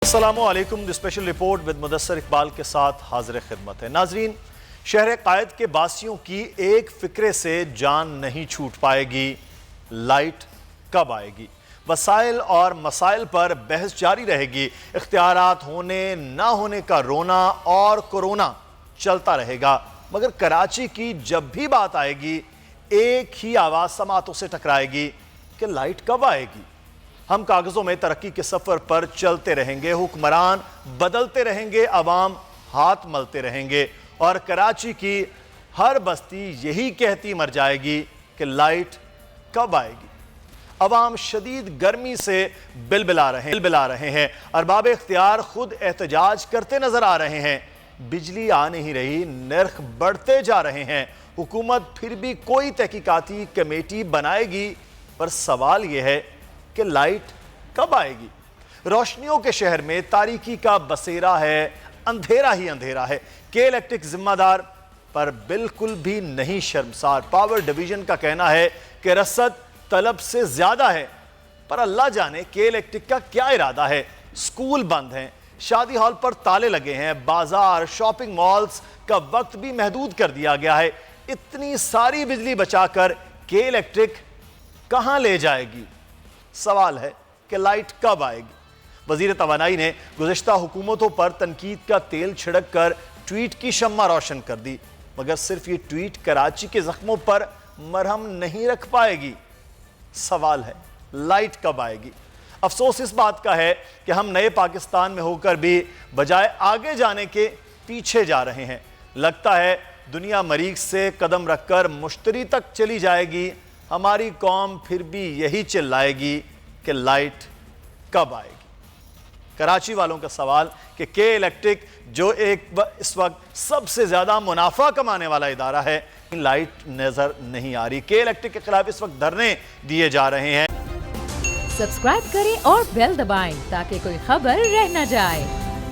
अस्सलामुअलैकुम। The special report with Mudassar Iqbal के साथ हाजिर खिदमत है। नाजरीन, शहर कायद के बासियों की एक फिक्रे से जान नहीं छूट पाएगी, लाइट कब आएगी। वसाइल और मसाइल पर बहस जारी रहेगी। इख्तियारात होने ना होने का रोना और कोरोना चलता रहेगा, मगर कराची की जब भी बात आएगी एक ही आवाज़ समातों से टकराएगी कि लाइट कब आएगी। हम कागज़ों में तरक्की के सफ़र पर चलते रहेंगे, हुक्मरान बदलते रहेंगे, अवाम हाथ मलते रहेंगे और कराची की हर बस्ती यही कहती मर जाएगी कि लाइट कब आएगी। अवाम शदीद गर्मी से बिलबिला रहे हैं। अरबाब इख्तियार खुद एहतजाज करते नजर आ रहे हैं। बिजली आ नहीं रही, नर्ख बढ़ते जा रहे हैं। हुकूमत फिर भी कोई तहकीकाती कमेटी बनाएगी, पर सवाल यह है कि लाइट कब आएगी। रोशनियों के शहर में तारीकी का बसेरा है, अंधेरा ही अंधेरा है। के इलेक्ट्रिक जिम्मेदार पर बिल्कुल भी नहीं शर्मसार। पावर डिवीजन का कहना है कि रसद तलब से ज्यादा है, पर अल्लाह जाने के इलेक्ट्रिक का क्या इरादा है। स्कूल बंद हैं, शादी हॉल पर ताले लगे हैं, बाजार शॉपिंग मॉल्स का वक्त भी महदूद कर दिया गया है। इतनी सारी बिजली बचाकर के इलेक्ट्रिक कहां ले जाएगी। सवाल है कि लाइट कब आएगी। वजीर तवानाई ने गुज़िश्ता हुकूमतों पर तनकीद का तेल छिड़क कर ट्वीट की शम्मा रोशन कर दी, मगर सिर्फ ये ट्वीट कराची के जख्मों पर मरहम नहीं रख पाएगी। सवाल है लाइट कब आएगी। अफसोस इस बात का है कि हम नए पाकिस्तान में होकर भी बजाय आगे जाने के पीछे जा रहे हैं। लगता है दुनिया मरीख से कदम रखकर मुश्तरी तक चली जाएगी। हमारी कौम फिर भी यही चिल्लाएगी कि लाइट कब आएगी। कराची वालों का सवाल कि के इलेक्ट्रिक जो इस वक्त सबसे ज्यादा मुनाफा कमाने वाला इदारा है, लाइट नजर नहीं आ रही। के इलेक्ट्रिक के खिलाफ इस वक्त धरने दिए जा रहे हैं। सब्सक्राइब करें और बेल दबाएं ताकि कोई खबर रह न जाए।